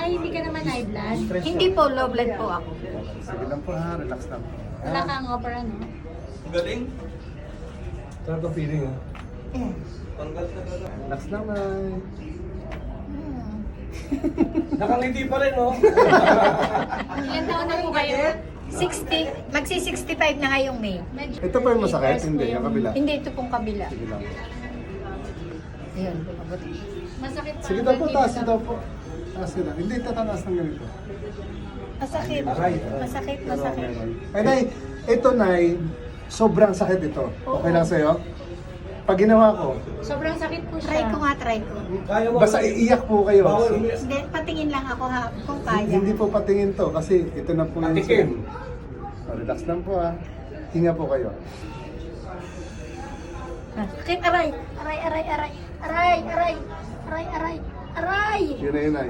Ay, hindi ka naman high blood. Hindi po, low blood po ako. Sige lang po ha, relax lang po. Wala kang over ano. Galing. Sarap ang feeling ha. Tanggal na gano'n. Relax lang, Nay. Nakangiti pa rin, no? Ilan taon na po kayo? 60, magsi-65 na ngayong May. Medyo Ito pa yung masakit? papers po Hindi, yung kabila. Hindi, ito pong kabila. Sige lang. Ayun, abot. Masakit pa. Sige daw po, taas daw po. Taas nyo lang. Hindi, tataas ng ganito. Masakit. Aray. Masakit, masakit. Ay, Nay, ito, Nay, sobrang sakit ito. Okay lang sa'yo? Pag ginawa ko, Sobrang sakit po Try siya. ko nga, try ko. Kaya mo. basta iiyak po kayo. Bawal umiyak. Hindi, patingin lang ako ha, kung kaya. Hindi po patingin to kasi ito na po yung... Patikim. Relax lang po ha. Hinga po kayo. Sakit, aray. Aray, aray, aray. Aray, aray. Aray, aray. Aray. Yun na yun, Nay.